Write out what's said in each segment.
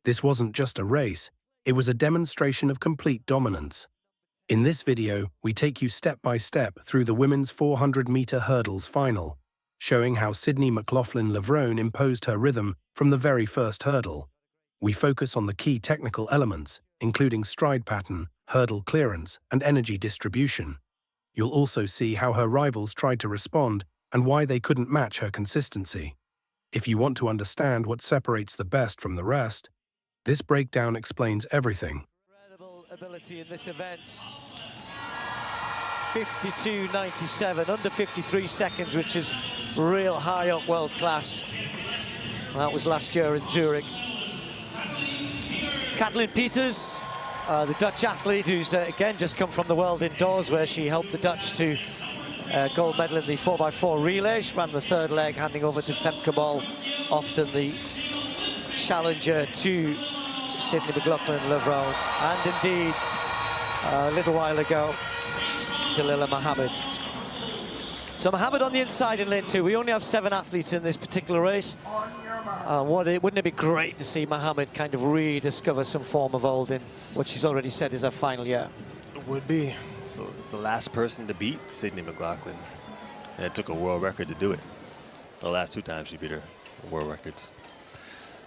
This wasn't just a race, it was a demonstration of complete dominance. In this video, we take you step by step through the women's 400-meter hurdles final, showing how Sydney McLaughlin-Levrone imposed her rhythm from the very first hurdle. We focus on the key technical elements, including stride pattern, hurdle clearance, and energy distribution. You'll also see how her rivals tried to respond and why they couldn't match her consistency. If you want to understand what separates the best from the rest, this breakdown explains everything. Incredible ability in this event. 52.97, under 53 seconds, which is real high up world class. That was last year in Zurich. Kathleen Peters, the Dutch athlete who's again just come from the World Indoors, where she helped the Dutch to gold medal in the 4x4 relay. She ran the third leg, handing over to Femke Bol, often the challenger to Sydney McLaughlin-Levrone, and indeed a little while ago Dalila Muhammad. So Muhammad on the inside in lane 2. We only have 7 athletes in this particular race. Wouldn't it be great to see Muhammad kind of rediscover some form of old in what she's already said is her final year? It would be. So the last person to beat Sydney McLaughlin, and it took a world record to do it. The last 2 times she beat her world records.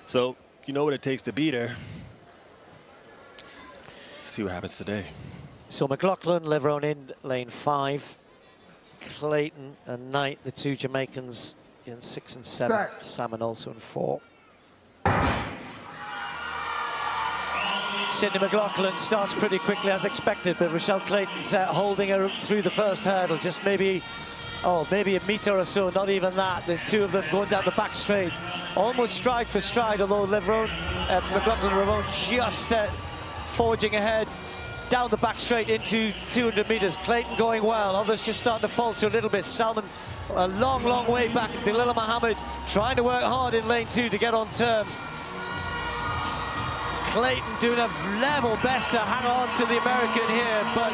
So you know what it takes to beat her. See what happens today. So McLaughlin-Levrone in lane 5. Clayton and Knight, the 2 Jamaicans, in 6 and 7. Salmon also in 4. Sydney McLaughlin starts pretty quickly as expected, but Rochelle Clayton's holding her through the first hurdle, just maybe a meter or so, not even that. The 2 of them going down the back straight, almost stride for stride, although McLaughlin-Levrone just forging ahead down the back straight into 200 meters. Clayton going well, others just starting to falter a little bit. Salmon a long way back. Dalila Muhammad trying to work hard in lane 2 to get on terms. Clayton doing a level best to hang on to the American here, but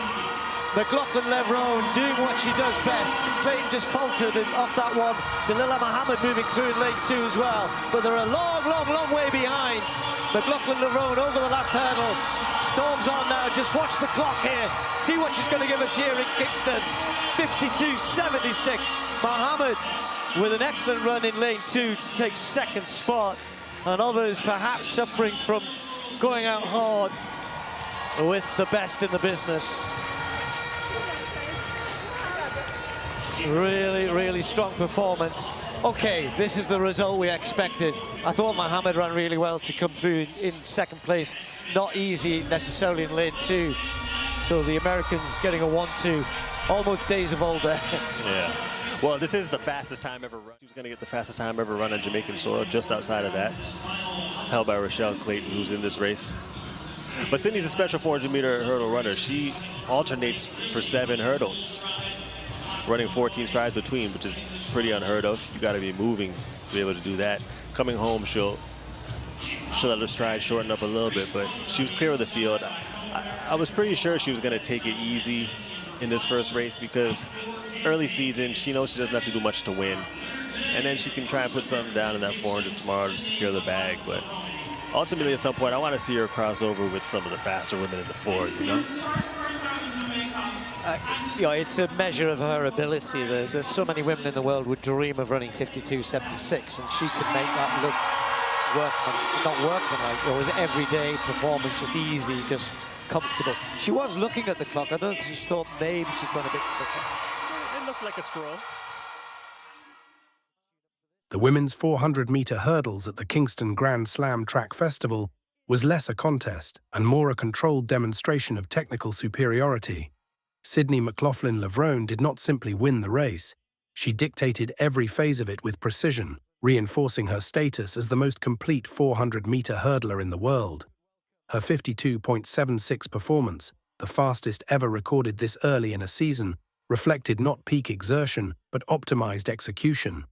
McLaughlin-Levrone doing what she does best. Clayton just faltered off that one. Dalila Muhammad moving through in lane 2 as well, but they're a long way behind. McLaughlin-Levrone over the last hurdle. Storms on now, just watch the clock here. See what she's going to give us here in Kingston. 52.76. Muhammad with an excellent run in lane 2 to take 2nd spot. And others perhaps suffering from going out hard with the best in the business. Really strong performance. Okay, this is the result we expected. I thought Muhammad ran really well to come through in 2nd place. Not easy necessarily in lane 2. So the Americans getting a 1-2. Almost days of old there. Yeah. Well, this is the fastest time ever run. She's going to get the fastest time ever run on Jamaican soil. Just outside of that, held by Rochelle Clayton, who's in this race. But Sydney's a special 400-meter hurdle runner. She alternates for 7 hurdles, running 14 strides between, which is pretty unheard of. You got to be moving to be able to do that. Coming home, she'll let her stride shorten up a little bit, but she was clear of the field. I was pretty sure she was going to take it easy in this first race, because early season, she knows she doesn't have to do much to win. And then she can try and put something down in that 400 tomorrow to secure the bag. But ultimately, at some point, I want to see her cross over with some of the faster women in the 4, you know? It's a measure of her ability. There's so many women in the world would dream of running 52.76, and she could make that look workmanlike, with everyday performance, just easy, just comfortable. She was looking at the clock. I don't think she thought maybe she'd run a bit quicker. It looked like a stroll. The women's 400-meter hurdles at the Kingston Grand Slam Track Festival was less a contest and more a controlled demonstration of technical superiority. Sydney McLaughlin-Levrone did not simply win the race. She dictated every phase of it with precision, reinforcing her status as the most complete 400-meter hurdler in the world. Her 52.76 performance, the fastest ever recorded this early in a season, reflected not peak exertion, but optimized execution.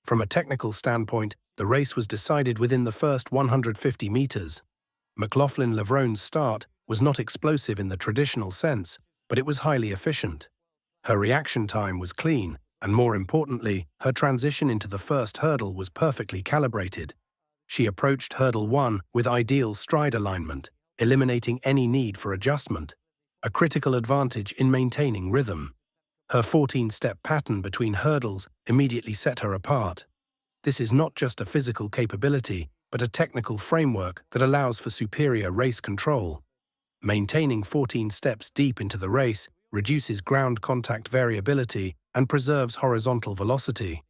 From a technical standpoint, the race was decided within the first 150 meters. McLaughlin-Levrone's start was not explosive in the traditional sense, but it was highly efficient. Her reaction time was clean, and more importantly, her transition into the first hurdle was perfectly calibrated. She approached hurdle 1 with ideal stride alignment, eliminating any need for adjustment, a critical advantage in maintaining rhythm. Her 14-step pattern between hurdles immediately set her apart. This is not just a physical capability, but a technical framework that allows for superior race control. Maintaining 14 steps deep into the race reduces ground contact variability and preserves horizontal velocity.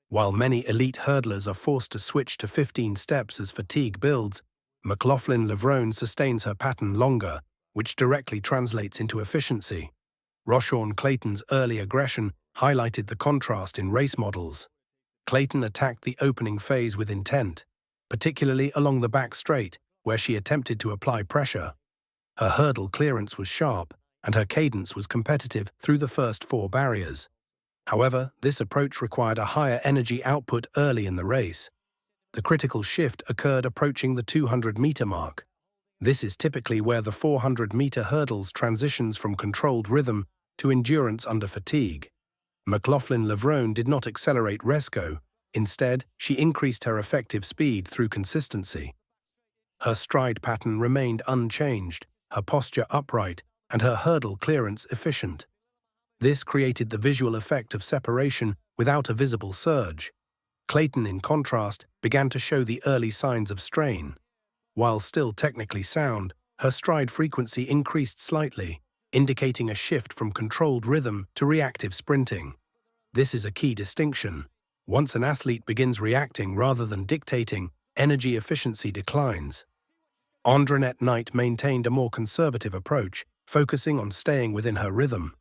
While many elite hurdlers are forced to switch to 15 steps as fatigue builds, McLaughlin-Levrone sustains her pattern longer, which directly translates into efficiency. Rochon Clayton's early aggression highlighted the contrast in race models. Clayton attacked the opening phase with intent, particularly along the back straight, where she attempted to apply pressure. Her hurdle clearance was sharp, and her cadence was competitive through the first 4 barriers. However, this approach required a higher energy output early in the race. The critical shift occurred approaching the 200-meter mark. This is typically where the 400-meter hurdles transitions from controlled rhythm to endurance under fatigue. McLaughlin-Levrone did not accelerate Resco. Instead, she increased her effective speed through consistency. Her stride pattern remained unchanged, her posture upright, and her hurdle clearance efficient. This created the visual effect of separation without a visible surge. Clayton, in contrast, began to show the early signs of strain. While still technically sound, her stride frequency increased slightly, indicating a shift from controlled rhythm to reactive sprinting. This is a key distinction. Once an athlete begins reacting rather than dictating, energy efficiency declines. Andronette Knight maintained a more conservative approach, focusing on staying within her rhythm.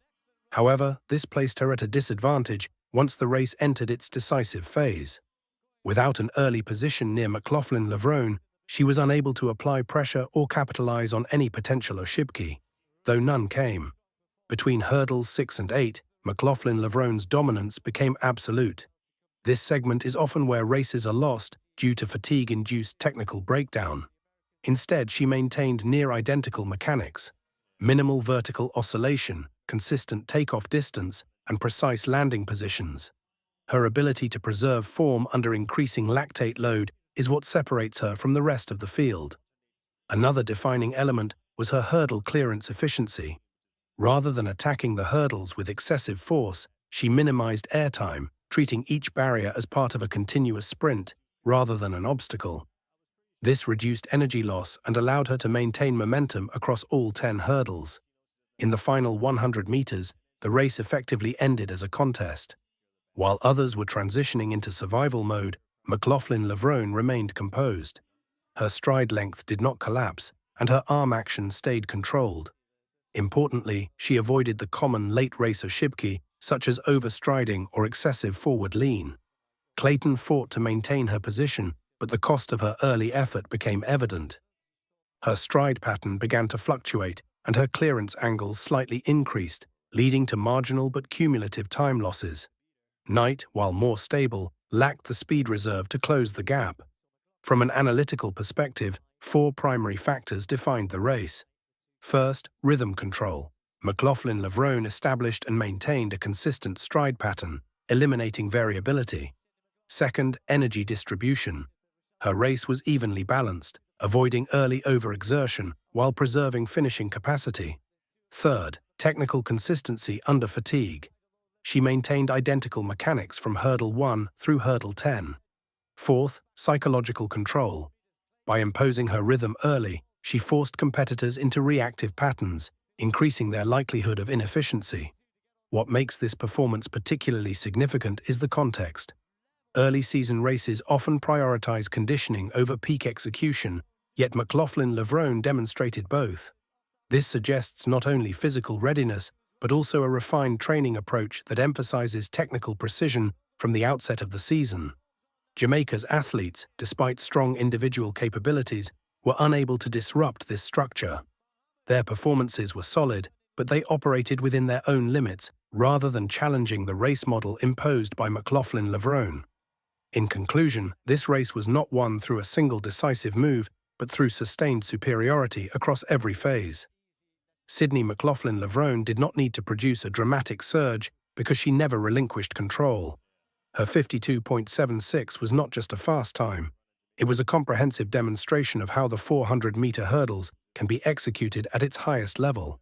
However, this placed her at a disadvantage once the race entered its decisive phase. Without an early position near McLaughlin-Levrone, she was unable to apply pressure or capitalize on any potential Oshibki, though none came. Between hurdles 6 and 8, McLaughlin-Levrone's dominance became absolute. This segment is often where races are lost due to fatigue-induced technical breakdown. Instead, she maintained near-identical mechanics, minimal vertical oscillation, consistent takeoff distance, and precise landing positions. Her ability to preserve form under increasing lactate load is what separates her from the rest of the field. Another defining element was her hurdle clearance efficiency. Rather than attacking the hurdles with excessive force, she minimized airtime, treating each barrier as part of a continuous sprint rather than an obstacle. This reduced energy loss and allowed her to maintain momentum across all 10 hurdles. In the final 100 meters, the race effectively ended as a contest. While others were transitioning into survival mode, McLaughlin-Levrone remained composed. Her stride length did not collapse, and her arm action stayed controlled. Importantly, she avoided the common late-race Oshibki, such as overstriding or excessive forward lean. Clayton fought to maintain her position, but the cost of her early effort became evident. Her stride pattern began to fluctuate, and her clearance angles slightly increased, leading to marginal but cumulative time losses. Knight, while more stable, lacked the speed reserve to close the gap. From an analytical perspective, 4 primary factors defined the race. First, rhythm control. McLaughlin-Levrone established and maintained a consistent stride pattern, eliminating variability. Second, energy distribution. Her race was evenly balanced, avoiding early overexertion while preserving finishing capacity. Third, technical consistency under fatigue. She maintained identical mechanics from hurdle 1 through hurdle 10. Fourth, psychological control. By imposing her rhythm early, she forced competitors into reactive patterns, increasing their likelihood of inefficiency. What makes this performance particularly significant is the context. Early season races often prioritize conditioning over peak execution, yet McLaughlin-Levrone demonstrated both. This suggests not only physical readiness, but also a refined training approach that emphasizes technical precision from the outset of the season. Jamaica's athletes, despite strong individual capabilities, were unable to disrupt this structure. Their performances were solid, but they operated within their own limits rather than challenging the race model imposed by McLaughlin-Levrone. In conclusion, this race was not won through a single decisive move, but through sustained superiority across every phase. Sydney McLaughlin-Levrone did not need to produce a dramatic surge because she never relinquished control. Her 52.76 was not just a fast time. It was a comprehensive demonstration of how the 400-meter hurdles can be executed at its highest level.